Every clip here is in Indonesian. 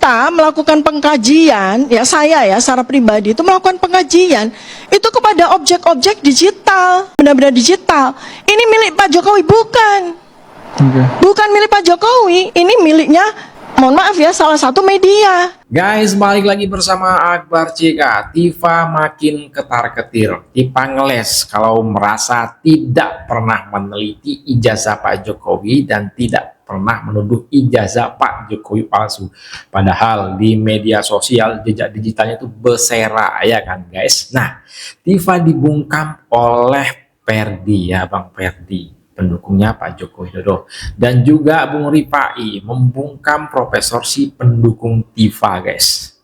Kita melakukan pengkajian, ya saya ya secara pribadi itu melakukan pengkajian itu kepada objek-objek digital, benda-benda digital. Ini milik Pak Jokowi bukan. Bukan milik Pak Jokowi, ini miliknya, mohon maaf ya, salah satu media. Guys, balik lagi bersama Akbar CK. Tifa makin ketar-ketir, Tifa ngeles kalau merasa tidak pernah meneliti ijazah Pak Jokowi dan tidak pernah menuduh ijazah Pak Jokowi palsu. Padahal di media sosial jejak digitalnya itu bersera ya kan guys. Nah, Tifa dibungkam oleh Perdi ya Bang Perdi, pendukungnya Pak Joko Widodo, dan juga Bung Rifai membungkam Profesor si pendukung Tifa guys.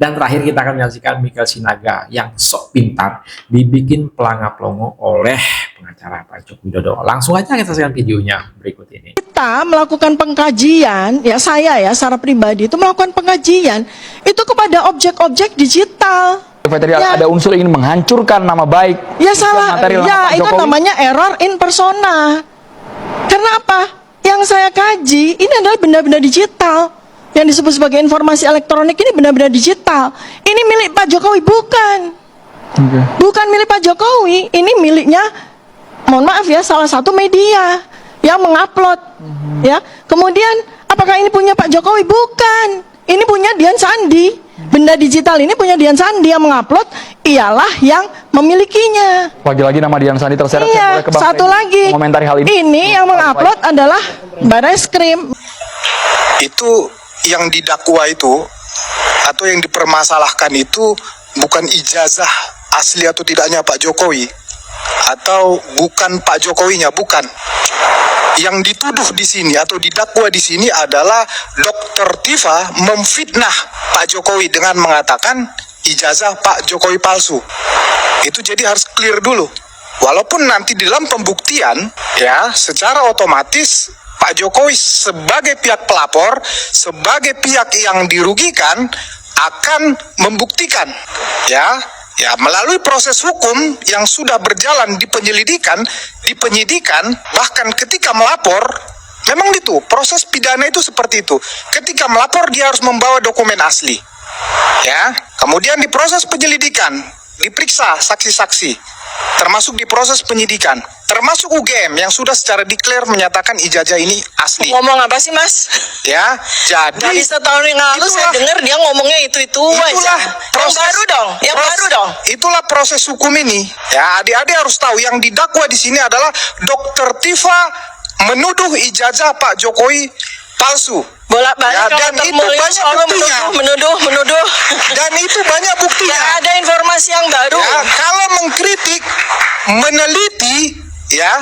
Dan terakhir kita akan menyaksikan Michael Sinaga yang sok pintar dibikin pelangap-pelongo oleh pengacara Pak Joko Widodo. Langsung aja kita saksikan videonya berikut ini. Kita melakukan pengkajian, ya saya ya secara pribadi itu melakukan pengkajian itu kepada objek-objek digital. Ya. Ada unsur ingin menghancurkan nama baik. Ya salah, ya itu namanya error in persona. Karena apa? Yang saya kaji ini adalah benda-benda digital. Yang disebut sebagai informasi elektronik ini benda-benda digital. Ini milik Pak Jokowi bukan. Bukan milik Pak Jokowi, ini miliknya, mohon maaf ya, salah satu media yang mengupload. Ya, kemudian apakah ini punya Pak Jokowi? Bukan. Ini punya Dian Sandi. Benda digital ini punya Dian Sandi, yang mengupload ialah yang memilikinya. Lagi-lagi nama Dian Sandi terseret. Iya, satu lagi. Komentari hal ini. Ini yang mengupload adalah Barreskrim. Itu yang didakwa itu atau yang dipermasalahkan itu bukan ijazah asli atau tidaknya Pak Jokowi, atau bukan Pak Jokowinya, bukan. Yang dituduh di sini atau didakwa di sini adalah Dr. Tifa memfitnah Pak Jokowi dengan mengatakan ijazah Pak Jokowi palsu. Itu jadi harus clear dulu. Walaupun nanti di dalam pembuktian ya secara otomatis Pak Jokowi sebagai pihak pelapor, sebagai pihak yang dirugikan akan membuktikan ya melalui proses hukum yang sudah berjalan di penyidikan, bahkan ketika melapor, memang itu proses pidana itu seperti itu. Ketika melapor dia harus membawa dokumen asli. Ya, kemudian di proses penyelidikan diperiksa saksi-saksi, termasuk di proses penyidikan, termasuk UGM yang sudah secara declare menyatakan ijazah ini asli. Ngomong apa sih mas? Ya, jadi dari setahun yang lalu saya dengar dia ngomongnya itu aja. Yang baru dong, baru dong. Itulah proses hukum ini. Ya, adik-adik harus tahu yang didakwa di sini adalah Dr. Tifa menuduh ijazah Pak Jokowi palsu. Bolak-balik ya, dan itu banyak buktinya. Menuduh. Dan itu banyak buktinya. Tidak ada informasi yang baru. Ya, kalau mengkritik, meneliti, ya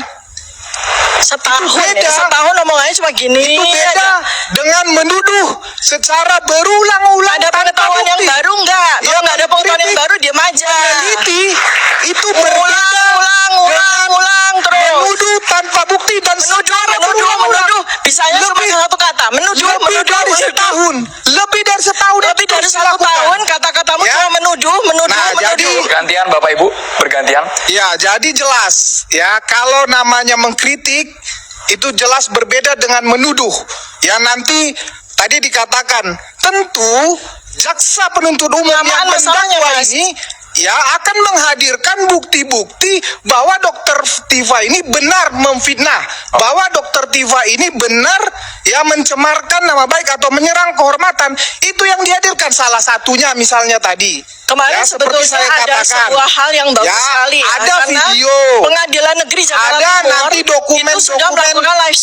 setahun omongannya cuma gini. Itu beda aja dengan menuduh secara berulang-ulang. Ada pengetahuan yang baru enggak? Kalau nggak ada pengetahuan yang baru diam aja. Meneliti itu berbeda. Ulang terus. Menuduh tanpa bukti dan secara menuduh. Bisanya cuma satu kata. Menuduh dari setahun. Lebih dari setahun. Lebih dari 1 tahun kata-katamu cuma menuduh. Jadi bergantian Bapak Ibu, bergantian. Ya, jadi jelas ya kalau namanya mengkritik itu jelas berbeda dengan menuduh. Ya nanti tadi dikatakan tentu jaksa penuntut umum yang mendakwa ini ya akan menghadirkan bukti-bukti bahwa Dr. Tifa ini benar memfitnah, bahwa Dr. Tifa ini benar ya mencemarkan nama baik atau menyerang kehormatan. Itu yang dihadirkan, salah satunya misalnya tadi. Kemarin ya, sebetulnya saya ada katakan, sebuah hal yang bagus ya, sekali. Ada video. Pengadilan Negeri Jakarta ada Timur nanti dokumen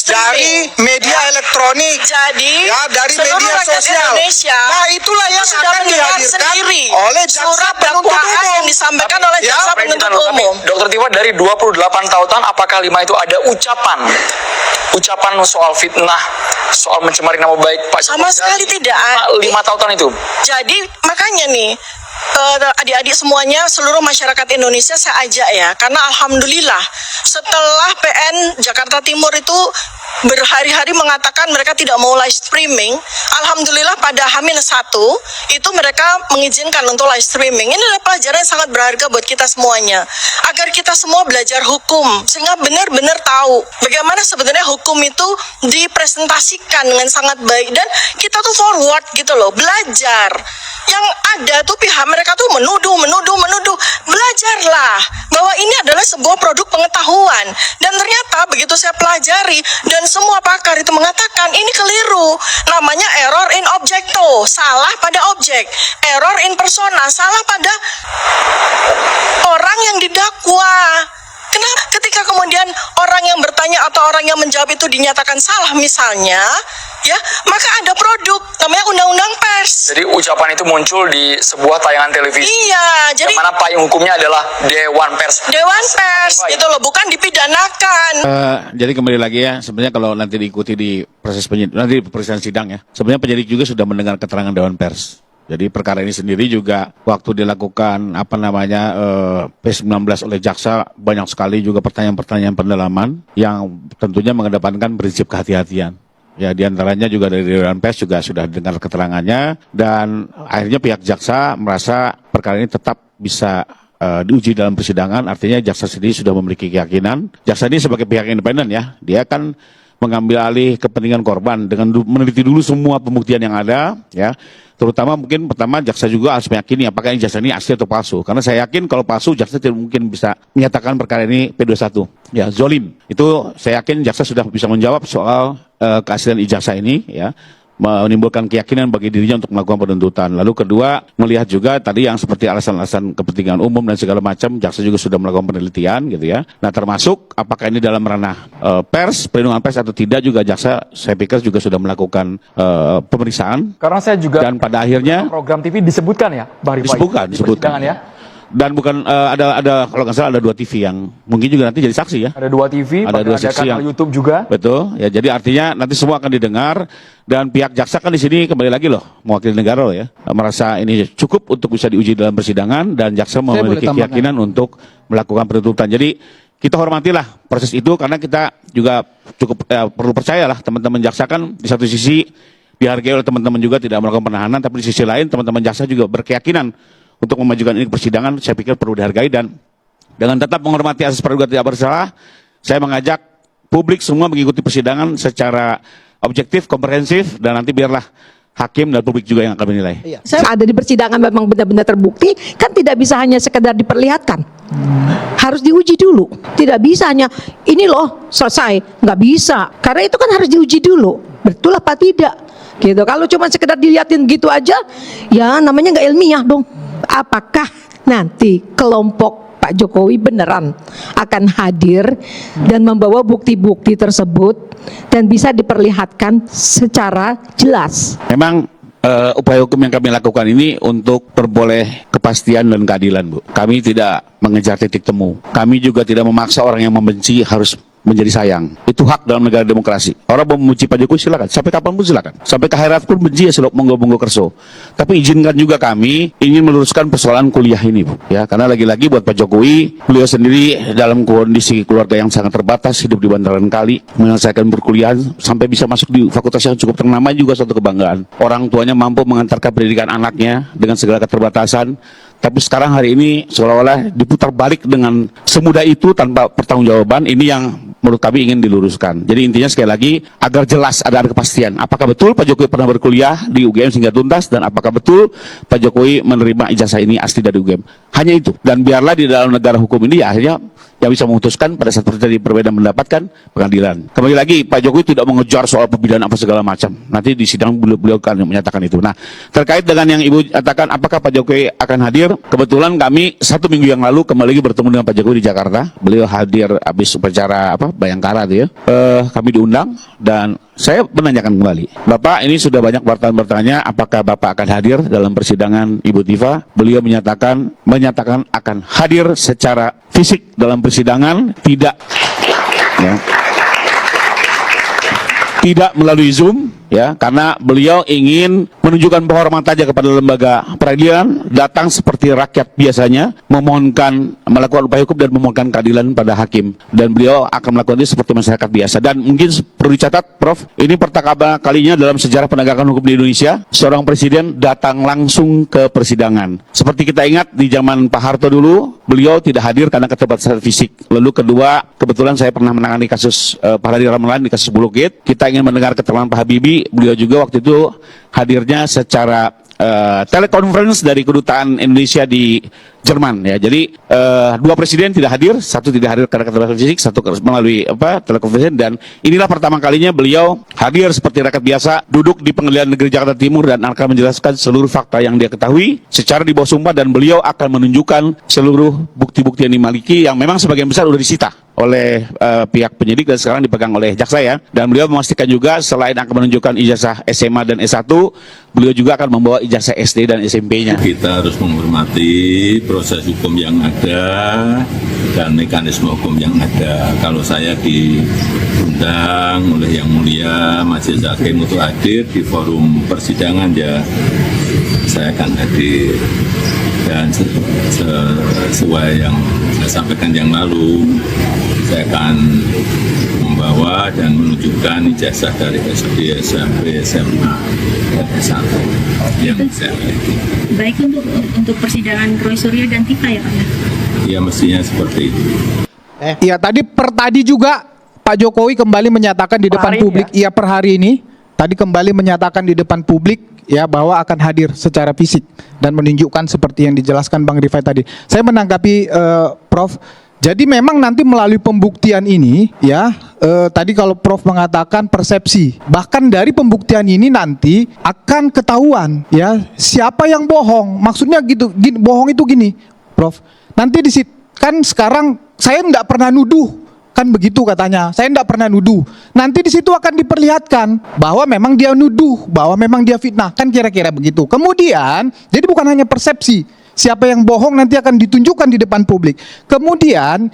dari media elektronik. Jadi ya, dari media sosial. Indonesia, nah itulah yang sudah akan dihadirkan oleh jaksa penuntut umum yang disampaikan oleh jaksa penuntut umum. Dr. Tifa, dari 28 tautan apakah 5 itu ada ucapan soal fitnah, soal mencemari nama baik Pak Jokowi? Sama sekali tidak. 5 tautan itu. Jadi makanya nih adik-adik semuanya, seluruh masyarakat Indonesia saya ajak ya, karena alhamdulillah setelah PN Jakarta Timur itu berhari-hari mengatakan mereka tidak mau live streaming, alhamdulillah pada H-1 itu mereka mengizinkan untuk live streaming. Ini adalah pelajaran yang sangat berharga buat kita semuanya, agar kita semua belajar hukum sehingga benar-benar tahu bagaimana sebenarnya hukum itu dipresentasikan dengan sangat baik, dan kita tuh forward gitu loh, belajar. Yang ada tuh pihak mereka tuh menuduh. Belajarlah bahwa ini adalah sebuah produk pengetahuan, dan ternyata begitu saya pelajari dan semua pakar itu mengatakan ini keliru, namanya error in objecto, salah pada objek, error in persona, salah pada orang yang didakwa. Kenapa ketika kemudian orang yang bertanya atau orang yang menjawab itu dinyatakan salah misalnya, ya, maka ada produk namanya undang-undang pers. Jadi ucapan itu muncul di sebuah tayangan televisi. Iya, jadi yang mana payung hukumnya adalah Dewan Pers. Dewan Pers gitu loh, bukan dipidanakan. Jadi kembali lagi ya, sebenarnya kalau nanti diikuti di proses nanti persidangan sidang ya, sebenarnya penyidik juga sudah mendengar keterangan Dewan Pers. Jadi perkara ini sendiri juga waktu dilakukan P19 oleh jaksa, banyak sekali juga pertanyaan-pertanyaan pendalaman yang tentunya mengedepankan prinsip kehati-hatian. Ya, diantaranya juga dari Dewan Pers juga sudah dengar keterangannya, dan akhirnya pihak jaksa merasa perkara ini tetap bisa diuji dalam persidangan. Artinya jaksa sendiri sudah memiliki keyakinan. Jaksa ini sebagai pihak independen ya, dia akan mengambil alih kepentingan korban dengan meneliti dulu semua pembuktian yang ada ya. Terutama mungkin pertama jaksa juga harus meyakini apakah ini jaksa ini asli atau palsu. Karena saya yakin kalau palsu jaksa tidak mungkin bisa menyatakan perkara ini P21. Ya, zolim. Itu saya yakin jaksa sudah bisa menjawab soal keaslian ijazah ini ya. Menimbulkan keyakinan bagi dirinya untuk melakukan penuntutan. Lalu kedua, melihat juga tadi yang seperti alasan-alasan kepentingan umum dan segala macam, jaksa juga sudah melakukan penelitian gitu ya. Nah, termasuk apakah ini dalam ranah pers, perlindungan pers atau tidak, juga jaksa saya pikir juga sudah melakukan pemeriksaan. Karena saya juga dan pada akhirnya program TV disebutkan ya, Bang Rifai, disebutkan ya. Dan bukan ada kalau nggak salah ada 2 TV yang mungkin juga nanti jadi saksi ya. Ada 2 TV, ada 2 saksi kanal yang YouTube juga. Betul. Ya, jadi artinya nanti semua akan didengar, dan pihak jaksa kan di sini kembali lagi loh mewakili negara loh ya. Merasa ini cukup untuk bisa diuji dalam persidangan, dan jaksa memiliki keyakinan untuk melakukan penuntutan. Jadi kita hormatilah proses itu, karena kita juga cukup perlu percayalah teman-teman jaksa kan di satu sisi dihargai oleh teman-teman juga tidak melakukan penahanan, tapi di sisi lain teman-teman jaksa juga berkeyakinan untuk memajukan ini ke persidangan. Saya pikir perlu dihargai, dan dengan tetap menghormati asas praduga tidak bersalah, saya mengajak publik semua mengikuti persidangan secara objektif, komprehensif, dan nanti biarlah hakim dan publik juga yang akan menilai. Saya ada di persidangan memang benar-benar terbukti, kan tidak bisa hanya sekedar diperlihatkan. Harus diuji dulu. Tidak bisa hanya ini loh selesai, nggak bisa. Karena itu kan harus diuji dulu. Betul apa tidak? Gitu. Kalau cuma sekedar dilihatin gitu aja, ya namanya nggak ilmiah dong. Apakah nanti kelompok Pak Jokowi beneran akan hadir dan membawa bukti-bukti tersebut dan bisa diperlihatkan secara jelas? Memang upaya hukum yang kami lakukan ini untuk perboleh kepastian dan keadilan, Bu. Kami tidak mengejar titik temu. Kami juga tidak memaksa orang yang membenci harus menjadi sayang. Itu hak dalam negara demokrasi. Orang mau memuji Pak Jokowi silakan, sampai kapanpun silakan. Sampai ke akhirat pun benci ya, monggo-monggo kerso. Tapi izinkan juga kami ingin meluruskan persoalan kuliah ini, Bu. Ya, karena lagi-lagi buat Pak Jokowi, beliau sendiri dalam kondisi keluarga yang sangat terbatas, hidup di bantaran kali, menyelesaikan perkuliahan sampai bisa masuk di fakultas yang cukup ternama juga suatu kebanggaan. Orang tuanya mampu mengantarkan pendidikan anaknya dengan segala keterbatasan. Tapi sekarang hari ini seolah-olah diputar balik dengan semudah itu tanpa pertanggungjawaban. Ini yang menurut kami ingin diluruskan. Jadi intinya sekali lagi agar jelas ada kepastian. Apakah betul Pak Jokowi pernah berkuliah di UGM sehingga tuntas, dan apakah betul Pak Jokowi menerima ijazah ini asli dari UGM. Hanya itu. Dan biarlah di dalam negara hukum ini ya akhirnya yang bisa memutuskan pada saat terjadi perbedaan mendapatkan pengadilan. Kembali lagi, Pak Jokowi tidak mengejar soal pembinaan apa segala macam. Nanti di sidang beliau akan menyatakan itu. Nah, terkait dengan yang Ibu katakan apakah Pak Jokowi akan hadir, kebetulan kami 1 minggu yang lalu kembali lagi bertemu dengan Pak Jokowi di Jakarta. Beliau hadir habis upacara Bayangkara itu ya. Kami diundang dan saya menanyakan kembali, Bapak ini sudah banyak wartawan bertanya apakah Bapak akan hadir dalam persidangan Ibu Tifa. Beliau menyatakan akan hadir secara fisik dalam persidangan, tidak melalui Zoom, ya, karena beliau ingin menunjukkan penghormatannya kepada lembaga peradilan, datang seperti rakyat biasanya, melakukan upaya hukum dan memohonkan keadilan pada hakim, dan beliau akan melakukan itu seperti masyarakat biasa. Dan mungkin perlu dicatat, Prof, ini pertama kalinya dalam sejarah penegakan hukum di Indonesia seorang presiden datang langsung ke persidangan. Seperti kita ingat di zaman Pak Harto dulu, beliau tidak hadir karena keterbatasan fisik. Lalu kedua, kebetulan saya pernah menangani kasus Pak Hadi Ramalan di kasus Blue Gate. Kita ingin mendengar keterangan Pak Habibie, beliau juga waktu itu hadirnya secara telekonferensi dari kedutaan Indonesia di Jerman, ya. Jadi dua presiden tidak hadir, satu tidak hadir karena keterbatasan fisik, satu melalui telekonferensi, dan inilah pertama kalinya beliau hadir seperti rakyat biasa, duduk di Pengadilan Negeri Jakarta Timur dan akan menjelaskan seluruh fakta yang dia ketahui secara di bawah sumpah, dan beliau akan menunjukkan seluruh bukti-bukti yang dimiliki yang memang sebagian besar sudah disita oleh pihak penyidik dan sekarang dipegang oleh jaksa, ya. Dan beliau memastikan juga selain akan menunjukkan ijazah SMA dan S1, beliau juga akan membawa ijazah SD dan SMP-nya. Kita harus menghormati proses hukum yang ada dan mekanisme hukum yang ada. Kalau saya diundang oleh Yang Mulia Majelis Hakim untuk hadir di forum persidangan, ya saya akan hadir. Dan sesuai yang saya sampaikan yang lalu, saya akan membawa dan menunjukkan ijazah dari SD, SMP, SMA, dan S1 yang saya miliki. Baik untuk persidangan Roy Suryo dan Tifa, ya Pak? Ya, mestinya seperti itu. Ya, tadi juga Pak Jokowi kembali menyatakan di depan publik, ya per hari ini, tadi kembali menyatakan di depan publik, ya, bahwa akan hadir secara fisik dan menunjukkan seperti yang dijelaskan Bang Rifai tadi. Saya menanggapi Prof. Jadi memang nanti melalui pembuktian ini, ya, tadi kalau Prof mengatakan persepsi, bahkan dari pembuktian ini nanti akan ketahuan, ya, siapa yang bohong. Maksudnya gitu, bohong itu gini, Prof. Nanti di situ kan sekarang saya tidak pernah nuduh. Kan begitu katanya, saya tidak pernah nuduh. Nanti di situ akan diperlihatkan bahwa memang dia nuduh, bahwa memang dia fitnah, kan kira-kira begitu. Kemudian, jadi bukan hanya persepsi, siapa yang bohong nanti akan ditunjukkan di depan publik. Kemudian,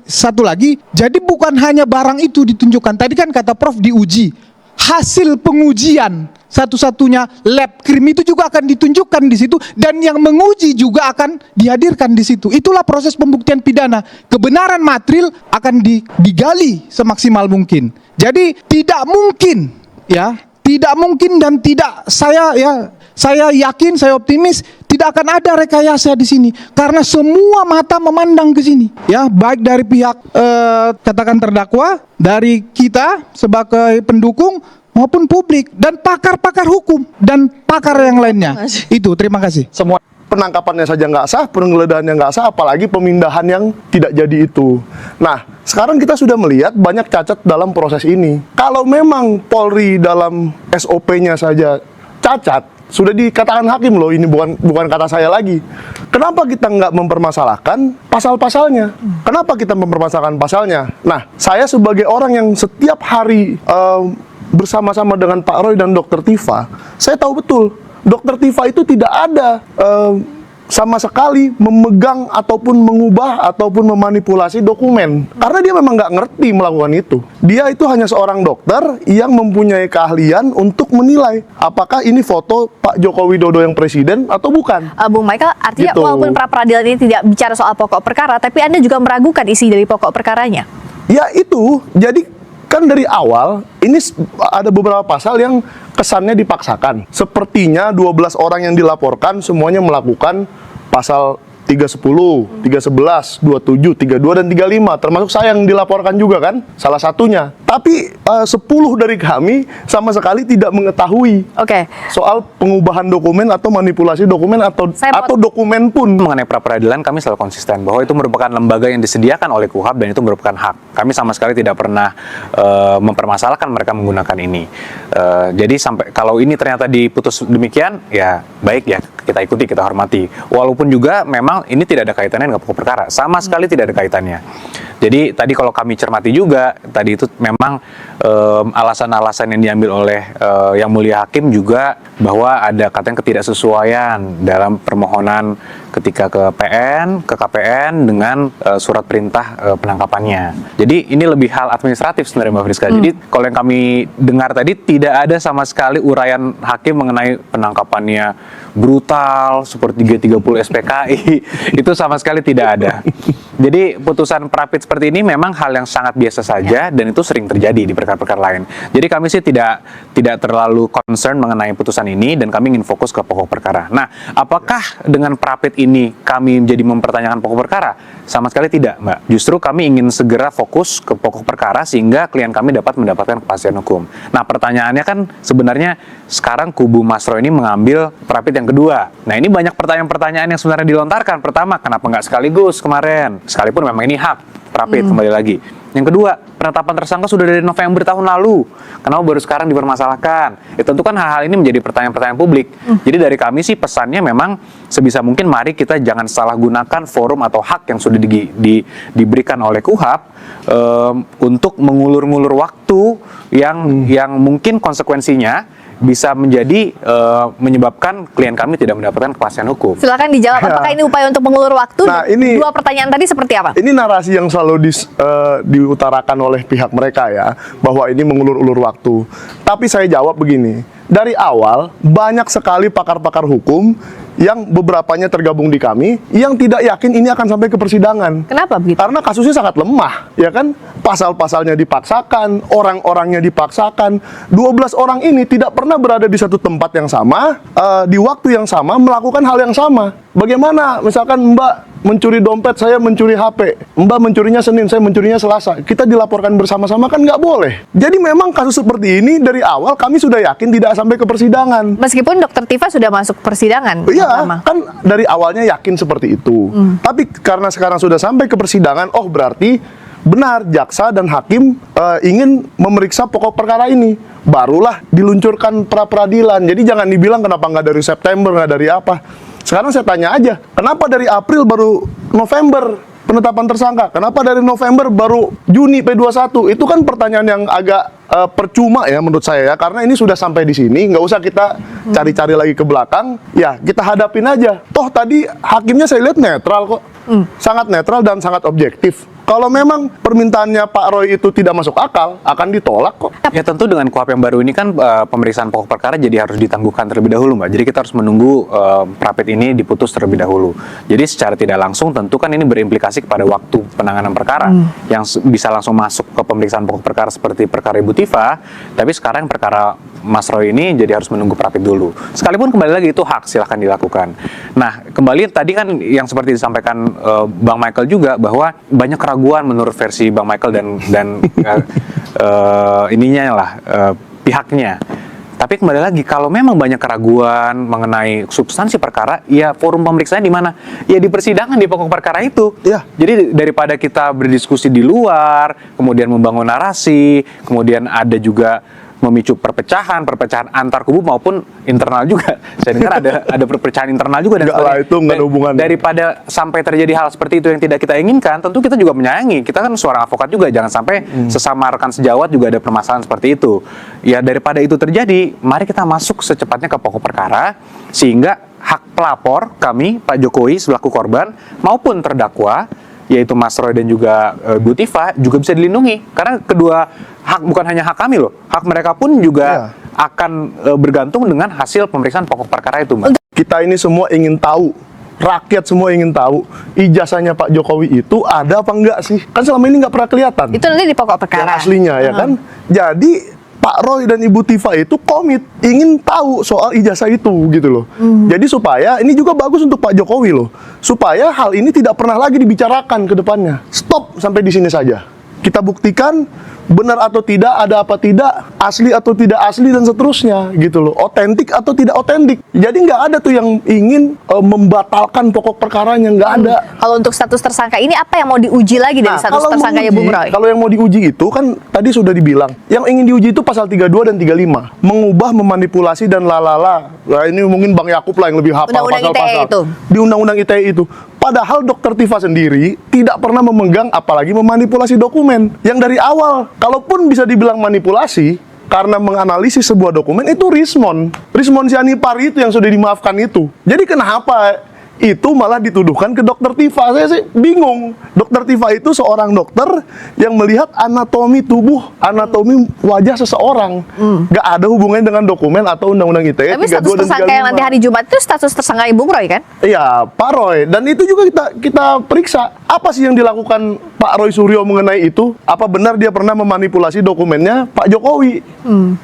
satu lagi, jadi bukan hanya barang itu ditunjukkan. Tadi kan kata Prof diuji, hasil pengujian satu-satunya lab krim itu juga akan ditunjukkan di situ, dan yang menguji juga akan dihadirkan di situ. Itulah proses pembuktian pidana. Kebenaran material akan digali semaksimal mungkin. Jadi tidak mungkin, ya, tidak mungkin, dan tidak, saya yakin, saya optimis tidak akan ada rekayasa di sini karena semua mata memandang ke sini, ya, baik dari pihak katakan terdakwa, dari kita sebagai pendukung, maupun publik dan pakar-pakar hukum dan pakar yang lainnya. Itu, terima kasih. Semua penangkapannya saja nggak sah, penggeledahannya nggak sah, apalagi pemindahan yang tidak jadi itu. Nah, sekarang kita sudah melihat banyak cacat dalam proses ini. Kalau memang Polri dalam SOP-nya saja cacat, sudah dikatakan hakim loh, ini bukan kata saya lagi. Kenapa kita nggak mempermasalahkan pasal-pasalnya? Kenapa kita mempermasalahkan pasalnya? Nah, saya sebagai orang yang setiap hari bersama-sama dengan Pak Roy dan Dr. Tifa, saya tahu betul Dr. Tifa itu tidak ada sama sekali memegang ataupun mengubah ataupun memanipulasi dokumen, karena dia memang nggak ngerti melakukan itu. Dia itu hanya seorang dokter yang mempunyai keahlian untuk menilai apakah ini foto Pak Joko Widodo yang presiden atau bukan. Bung Michael, artinya gitu. Walaupun pra peradilan ini tidak bicara soal pokok perkara, tapi Anda juga meragukan isi dari pokok perkaranya. Ya itu, jadi kan dari awal ini ada beberapa pasal yang kesannya dipaksakan. Sepertinya 12 orang yang dilaporkan semuanya melakukan pasal 310, 311, 27, 32, dan 35. Termasuk saya yang dilaporkan juga kan, salah satunya. Tapi 10 dari kami sama sekali tidak mengetahui soal pengubahan dokumen atau manipulasi dokumen atau dokumen pun. Mengenai pra-peradilan kami selalu konsisten bahwa itu merupakan lembaga yang disediakan oleh KUHAP dan itu merupakan hak. Kami sama sekali tidak pernah mempermasalahkan mereka menggunakan ini. Jadi sampai kalau ini ternyata diputus demikian, ya baik ya, kita ikuti, kita hormati. Walaupun juga memang ini tidak ada kaitannya dengan pokok perkara, sama sekali tidak ada kaitannya. Jadi tadi kalau kami cermati juga, tadi itu memang alasan-alasan yang diambil oleh Yang Mulia Hakim juga bahwa ada katanya ketidaksesuaian dalam permohonan ketika ke PN, ke KPN dengan surat perintah penangkapannya. Jadi ini lebih hal administratif sebenarnya Mbak Friska. Jadi kalau yang kami dengar tadi tidak ada sama sekali uraian hakim mengenai penangkapannya brutal seperti 330 SPKI. Itu sama sekali tidak ada. Jadi putusan Prapit seperti ini memang hal yang sangat biasa saja dan itu sering terjadi di perkara-perkara lain. Jadi kami sih tidak terlalu concern mengenai putusan ini dan kami ingin fokus ke pokok perkara. Nah, apakah dengan Prapit ini kami menjadi mempertanyakan pokok perkara? Sama sekali tidak, Mbak. Justru kami ingin segera fokus ke pokok perkara sehingga klien kami dapat mendapatkan kepastian hukum. Nah, pertanyaannya kan sebenarnya sekarang kubu Mas Roy ini mengambil Prapit yang kedua. Nah, ini banyak pertanyaan-pertanyaan yang sebenarnya dilontarkan. Pertama, kenapa nggak sekaligus kemarin? Sekalipun memang ini hak Prapit kembali lagi. Yang kedua, penetapan tersangka sudah dari November tahun lalu. Kenapa baru sekarang dipermasalahkan? Tentu kan hal-hal ini menjadi pertanyaan-pertanyaan publik. Jadi dari kami sih pesannya memang sebisa mungkin mari kita jangan salah gunakan forum atau hak yang sudah diberikan oleh KUHP untuk mengulur-ngulur waktu yang mungkin konsekuensinya bisa menjadi menyebabkan klien kami tidak mendapatkan kepastian hukum. Silakan dijawab, apakah ini upaya untuk mengulur waktu? Nah, ini, dua pertanyaan tadi seperti apa? Ini narasi yang selalu diutarakan oleh pihak mereka ya, bahwa ini mengulur-ulur waktu. Tapi saya jawab begini, dari awal banyak sekali pakar-pakar hukum yang beberapanya tergabung di kami yang tidak yakin ini akan sampai ke persidangan. Kenapa begitu? Karena kasusnya sangat lemah, ya kan? Pasal-pasalnya dipaksakan, orang-orangnya dipaksakan. 12 orang ini tidak pernah berada di satu tempat yang sama, di waktu yang sama, melakukan hal yang sama. Bagaimana misalkan Mbak mencuri dompet, saya mencuri HP. Mbak mencurinya Senin, saya mencurinya Selasa. Kita dilaporkan bersama-sama kan nggak boleh. Jadi memang kasus seperti ini dari awal kami sudah yakin tidak sampai ke persidangan. Meskipun Dr. Tifa sudah masuk persidangan. Iya, kan dari awalnya yakin seperti itu. Tapi karena sekarang sudah sampai ke persidangan, oh berarti benar jaksa dan hakim ingin memeriksa pokok perkara ini. Barulah diluncurkan pra-peradilan. Jadi jangan dibilang kenapa nggak dari September, nggak dari apa. Sekarang saya tanya aja, kenapa dari April baru November penetapan tersangka? Kenapa dari November baru Juni P21? Itu kan pertanyaan yang agak percuma ya menurut saya ya, karena ini sudah sampai di sini, nggak usah kita cari-cari lagi ke belakang, ya kita hadapin aja. Toh tadi hakimnya saya lihat netral kok, sangat netral dan sangat objektif. Kalau memang permintaannya Pak Roy itu tidak masuk akal, akan ditolak kok. Ya tentu dengan KUHP yang baru ini kan pemeriksaan pokok perkara jadi harus ditangguhkan terlebih dahulu, Mbak. Jadi kita harus menunggu Prapit ini diputus terlebih dahulu. Jadi secara tidak langsung tentu kan ini berimplikasi kepada waktu penanganan perkara yang bisa langsung masuk ke pemeriksaan pokok perkara seperti perkara Ibu Tifa, tapi sekarang perkara Mas Roy ini jadi harus menunggu Prapit dulu. Sekalipun kembali lagi itu hak, silahkan dilakukan. Nah, kembali tadi kan yang seperti disampaikan Bang Michael juga bahwa banyak keraguan menurut versi Bang Michael dan pihaknya. Tapi kembali lagi, kalau memang banyak keraguan mengenai substansi perkara, ya forum pemeriksaan di mana? Ya di persidangan di pokok perkara itu. Ya. Jadi daripada kita berdiskusi di luar, kemudian membangun narasi, kemudian ada juga memicu perpecahan antar kubu maupun internal juga. Saya dengar ada perpecahan internal juga dan itu nggak ada hubungannya. Daripada sampai terjadi hal seperti itu yang tidak kita inginkan, tentu kita juga menyayangi. Kita kan seorang advokat juga, jangan sampai sesama rekan sejawat juga ada permasalahan seperti itu. Ya daripada itu terjadi, mari kita masuk secepatnya ke pokok perkara sehingga hak pelapor kami, Pak Jokowi selaku korban maupun terdakwa, yaitu Mas Roy dan juga Bu Tifa juga bisa dilindungi. Karena kedua hak bukan hanya hak kami loh, hak mereka pun juga akan bergantung dengan hasil pemeriksaan pokok perkara itu, Mbak. Kita ini semua ingin tahu, rakyat semua ingin tahu ijazahnya Pak Jokowi itu ada apa enggak sih? Kan selama ini nggak pernah kelihatan. Itu nanti di pokok perkara. Yang aslinya ya kan. Jadi Pak Roy dan Ibu Tifa itu komit ingin tahu soal ijazah itu gitu loh. Jadi supaya ini juga bagus untuk Pak Jokowi loh. Supaya hal ini tidak pernah lagi dibicarakan ke depannya. Stop sampai di sini saja. Kita buktikan benar atau tidak, ada apa tidak, asli atau tidak asli dan seterusnya gitu loh. Otentik atau tidak otentik. Jadi nggak ada tuh yang ingin membatalkan pokok perkaranya, nggak ada. Kalau untuk status tersangka ini apa yang mau diuji lagi dari status tersangkanya Bung Roy? Kalau yang mau diuji itu kan tadi sudah dibilang. Yang ingin diuji itu pasal 32 dan 35. Mengubah, memanipulasi dan lalala. Nah, ini mungkin Bang Yakub lah yang lebih hafal pasal-pasal. Di Undang-Undang ITE itu. Padahal Dokter Tifa sendiri tidak pernah memegang apalagi memanipulasi dokumen. Yang dari awal, kalaupun bisa dibilang manipulasi, karena menganalisis sebuah dokumen itu Rismon Sianipar itu yang sudah dimaafkan itu. Jadi kenapa itu malah dituduhkan ke Dokter Tifa? Saya sih bingung. Dokter Tifa itu seorang dokter yang melihat anatomi tubuh, anatomi wajah seseorang. Gak ada hubungannya dengan dokumen atau Undang-Undang ITE 32 dan 35. Tapi status tersangka yang nanti hari Jumat itu status tersangka Bung Roy kan? Iya, Pak Roy. Dan itu juga kita periksa. Apa sih yang dilakukan Pak Roy Suryo mengenai itu? Apa benar dia pernah memanipulasi dokumennya Pak Jokowi?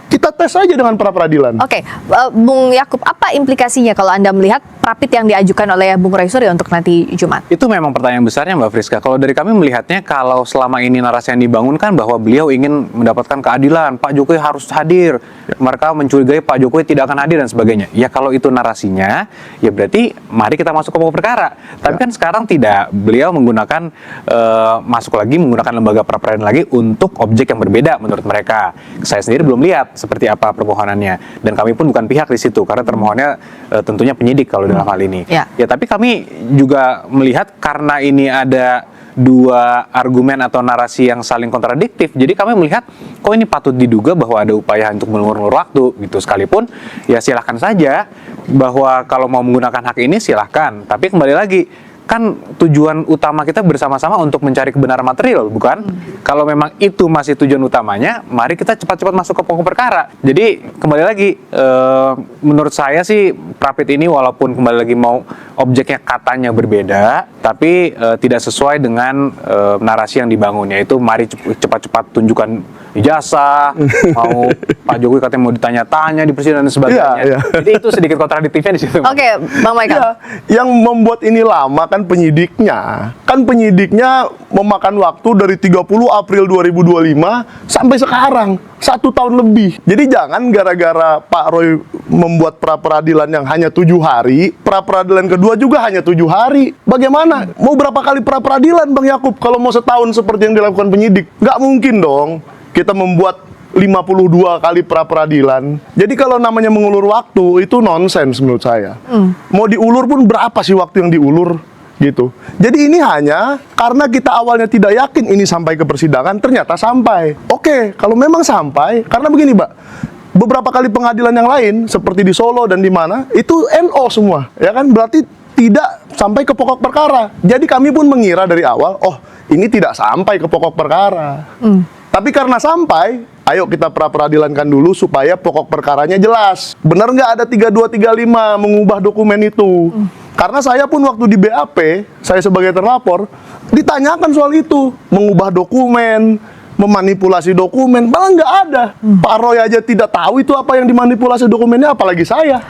Kita tes saja dengan pra-peradilan. Oke, Bung Yakub, apa implikasinya kalau Anda melihat prapit yang diajukan oleh Bung Roy Suryo untuk nanti Jumat? Itu memang pertanyaan besarnya Mbak Friska. Kalau dari kami melihatnya, kalau selama ini narasi yang dibangunkan bahwa beliau ingin mendapatkan keadilan, Pak Jokowi harus hadir, mereka mencurigai Pak Jokowi tidak akan hadir dan sebagainya. Ya kalau itu narasinya, ya berarti mari kita masuk ke pokok perkara. Tapi kan sekarang tidak, beliau menggunakan masuk lagi menggunakan lembaga pra-peradilan lagi untuk objek yang berbeda menurut mereka. Saya sendiri belum lihat seperti apa permohonannya, dan kami pun bukan pihak di situ karena termohonnya tentunya penyidik kalau dalam hal ini. Ya, tapi kami juga melihat karena ini ada dua argumen atau narasi yang saling kontradiktif, jadi kami melihat kok ini patut diduga bahwa ada upaya untuk mengulur waktu gitu. Sekalipun ya silahkan saja bahwa kalau mau menggunakan hak ini silahkan, tapi kembali lagi kan tujuan utama kita bersama-sama untuk mencari kebenaran material, bukan? Kalau memang itu masih tujuan utamanya, mari kita cepat-cepat masuk ke pokok perkara. Jadi kembali lagi, menurut saya sih prapit ini walaupun kembali lagi mau objeknya katanya berbeda, tapi tidak sesuai dengan narasi yang dibangun, yaitu mari cepat-cepat tunjukkan ijazah, mau Pak Jokowi katanya mau ditanya-tanya di presiden dan sebagainya. Jadi itu sedikit kontradiktifnya di situ. Oke, Bang Michael. Yang membuat ini lama kan penyidiknya. Kan penyidiknya memakan waktu dari 30 April 2025 sampai sekarang. 1 tahun lebih. Jadi jangan gara-gara Pak Roy membuat pra-peradilan yang hanya 7 hari, pra-peradilan kedua juga hanya 7 hari. Bagaimana? Mau berapa kali pra-peradilan Bang Yakub kalau mau setahun seperti yang dilakukan penyidik? Nggak mungkin dong kita membuat 52 kali pra-peradilan. Jadi kalau namanya mengulur waktu itu nonsens menurut saya. Mau diulur pun berapa sih waktu yang diulur gitu. Jadi ini hanya karena kita awalnya tidak yakin ini sampai ke persidangan, ternyata sampai. Oke, kalau memang sampai, karena begini Mbak, beberapa kali pengadilan yang lain seperti di Solo dan di mana itu NO semua, ya kan? Berarti tidak sampai ke pokok perkara. Jadi kami pun mengira dari awal, oh ini tidak sampai ke pokok perkara. Tapi karena sampai, ayo kita pra-peradilankan dulu supaya pokok perkaranya jelas. Benar nggak ada 3235 mengubah dokumen itu? Karena saya pun waktu di BAP, saya sebagai terlapor, ditanyakan soal itu. Mengubah dokumen, memanipulasi dokumen, malah nggak ada. Pak Roy aja tidak tahu itu apa yang dimanipulasi dokumennya, apalagi saya.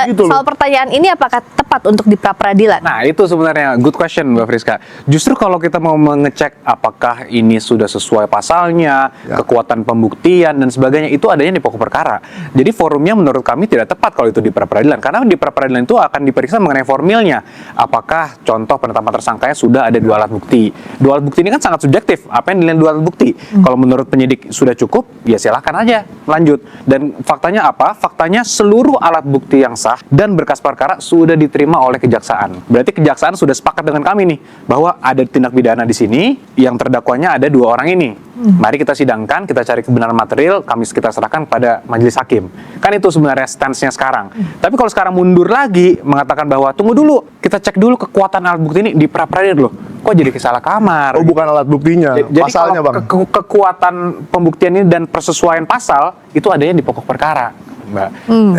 Gitu soal pertanyaan ini apakah tepat untuk di pra-peradilan? Nah, itu sebenarnya good question Mbak Friska. Justru kalau kita mau mengecek apakah ini sudah sesuai pasalnya, kekuatan pembuktian dan sebagainya, itu adanya di pokok perkara. Jadi forumnya menurut kami tidak tepat kalau itu di pra-peradilan, karena di pra-peradilan itu akan diperiksa mengenai formilnya. Apakah contoh penetapan tersangkanya sudah ada 2 alat bukti. 2 alat bukti ini kan sangat subjektif. Apa yang dinilai 2 alat bukti? Kalau menurut penyidik sudah cukup, ya silahkan aja lanjut. Dan faktanya apa? Faktanya seluruh alat bukti yang sah dan berkas perkara sudah diterima oleh kejaksaan. Berarti kejaksaan sudah sepakat dengan kami nih bahwa ada tindak pidana di sini, yang terdakwanya ada 2 orang ini. Mari kita sidangkan, kita cari kebenaran material, kita serahkan pada majelis hakim. Kan itu sebenarnya stance-nya sekarang. Tapi kalau sekarang mundur lagi mengatakan bahwa tunggu dulu, kita cek dulu kekuatan alat bukti ini di pra-peradilan loh. Kok jadi salah kamar? Oh, bukan alat buktinya, jadi pasalnya Bang. Kekuatan pembuktian ini dan persesuaian pasal itu adanya di pokok perkara, Mbak.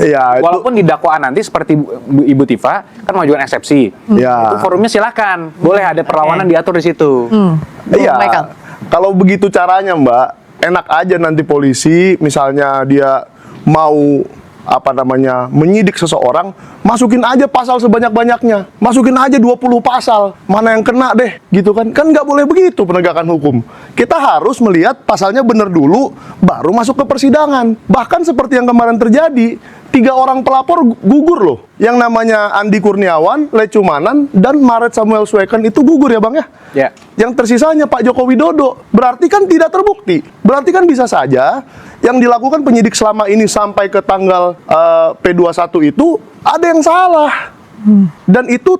Ya, walaupun di dakwaan nanti seperti Ibu Tifa kan mengajukan eksepsi, itu forumnya silakan, boleh ada perlawanan diatur di situ. Iya. Kalau begitu caranya Mbak, enak aja nanti polisi misalnya dia mau menyidik seseorang, masukin aja pasal sebanyak-banyaknya, masukin aja 20 pasal, mana yang kena deh, gitu kan nggak boleh begitu penegakan hukum. Kita harus melihat pasalnya benar dulu, baru masuk ke persidangan. Bahkan seperti yang kemarin terjadi, 3 orang pelapor gugur loh, yang namanya Andi Kurniawan, Lecumanan, dan Maret Samuel Sweken itu gugur ya Bang ya? Ya. Yang tersisanya Pak Joko Widodo, berarti kan tidak terbukti. Berarti kan bisa saja yang dilakukan penyidik selama ini sampai ke tanggal P21 itu ada yang salah. Dan itu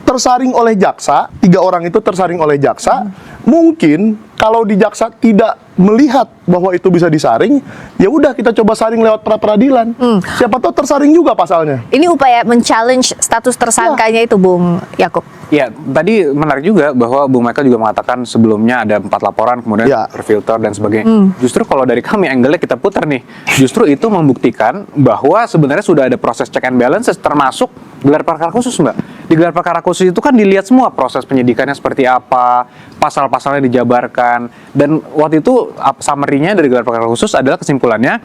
tersaring oleh jaksa, 3 orang itu tersaring oleh jaksa. Mungkin kalau di jaksa tidak melihat bahwa itu bisa disaring, ya udah kita coba saring lewat pra-peradilan. Siapa tahu tersaring juga pasalnya. Ini upaya men-challenge status tersangkanya itu, Bung Yakub. Ya, tadi menarik juga bahwa Bung Michael juga mengatakan sebelumnya ada 4 laporan, kemudian terfilter dan sebagainya. Justru kalau dari kami angle-nya kita putar nih, justru itu membuktikan bahwa sebenarnya sudah ada proses check and balances, termasuk gelar perkara khusus, Mbak. Di gelar perkara khusus itu kan dilihat semua proses penyidikannya seperti apa, pasal-pasalnya dijabarkan, dan waktu itu summary-nya dari gelar perkara khusus adalah kesimpulannya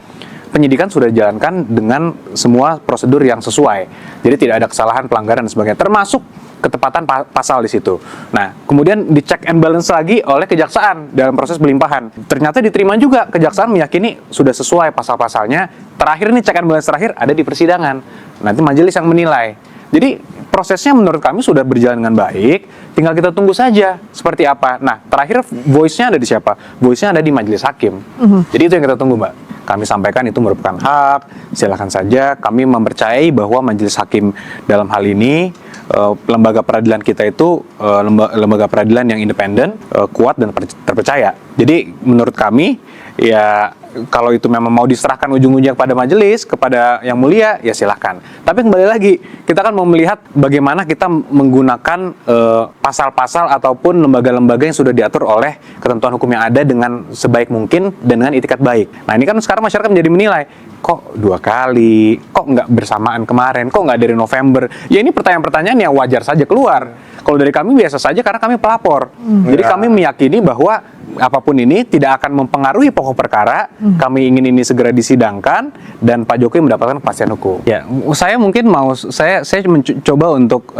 penyidikan sudah dijalankan dengan semua prosedur yang sesuai. Jadi tidak ada kesalahan, pelanggaran dan sebagainya, termasuk ketepatan pasal di situ. Nah, kemudian dicek and balance lagi oleh kejaksaan dalam proses pelimpahan. Ternyata diterima juga, kejaksaan meyakini sudah sesuai pasal-pasalnya. Terakhir nih check and balance terakhir ada di persidangan. Nanti majelis yang menilai. Jadi prosesnya menurut kami sudah berjalan dengan baik, tinggal kita tunggu saja seperti apa. Nah, terakhir voice-nya ada di siapa? Voice-nya ada di majelis hakim. Jadi itu yang kita tunggu, Mbak. Kami sampaikan itu merupakan hak, silakan saja. Kami mempercayai bahwa majelis hakim dalam hal ini, lembaga peradilan kita itu lembaga peradilan yang independen, kuat dan terpercaya. Jadi menurut kami, ya kalau itu memang mau diserahkan ujung-ujungnya kepada majelis, kepada yang mulia, ya silahkan. Tapi kembali lagi, kita kan mau melihat bagaimana kita menggunakan pasal-pasal ataupun lembaga-lembaga yang sudah diatur oleh ketentuan hukum yang ada dengan sebaik mungkin dan dengan itikat baik. Nah, ini kan sekarang masyarakat menjadi menilai, kok 2 kali, kok nggak bersamaan kemarin, kok nggak dari November. Ya ini pertanyaan-pertanyaan yang wajar saja keluar. Kalau dari kami biasa saja karena kami pelapor. Jadi kami meyakini bahwa apapun ini tidak akan mempengaruhi pokok perkara. Kami ingin ini segera disidangkan dan Pak Jokowi mendapatkan kepastian hukum. Ya, saya mungkin saya mencoba untuk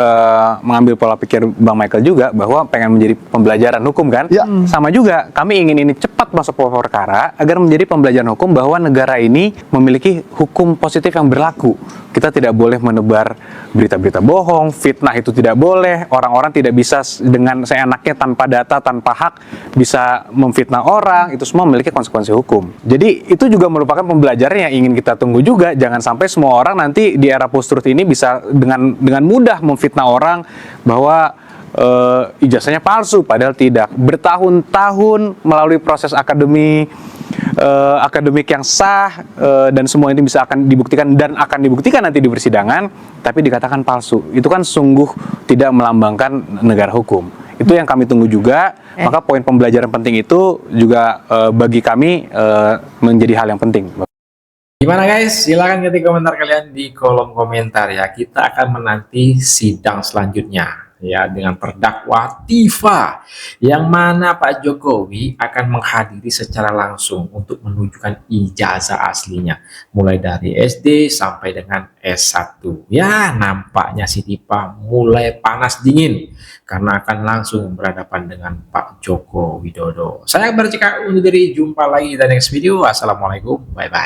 mengambil pola pikir Bang Michael juga bahwa pengen menjadi pembelajaran hukum kan. Sama juga kami ingin ini cepat masuk pokok perkara agar menjadi pembelajaran hukum bahwa negara ini memiliki hukum positif yang berlaku. Kita tidak boleh menebar berita-berita bohong, fitnah itu tidak boleh, orang-orang tidak bisa dengan seenaknya tanpa data, tanpa hak bisa memfitnah orang, itu semua memiliki konsekuensi hukum. Jadi itu juga merupakan pembelajaran yang ingin kita tunggu juga, jangan sampai semua orang nanti di era post-truth ini bisa dengan mudah memfitnah orang bahwa ijazahnya palsu, padahal tidak. Bertahun-tahun melalui proses akademik yang sah dan semua ini bisa akan dibuktikan dan akan dibuktikan nanti di persidangan, tapi dikatakan palsu. Itu kan sungguh tidak melambangkan negara hukum. Itu yang kami tunggu juga. Maka poin pembelajaran penting itu juga bagi kami menjadi hal yang penting. Gimana guys? Silahkan ketik komentar kalian di kolom komentar ya. Kita akan menanti sidang selanjutnya ya dengan terdakwa Tifa, yang mana Pak Jokowi akan menghadiri secara langsung untuk menunjukkan ijazah aslinya mulai dari SD sampai dengan S1. Ya, nampaknya si Tifa mulai panas dingin karena akan langsung berhadapan dengan Pak Joko Widodo. Saya Akbar CK undur diri, jumpa lagi di next video. Assalamualaikum, bye bye.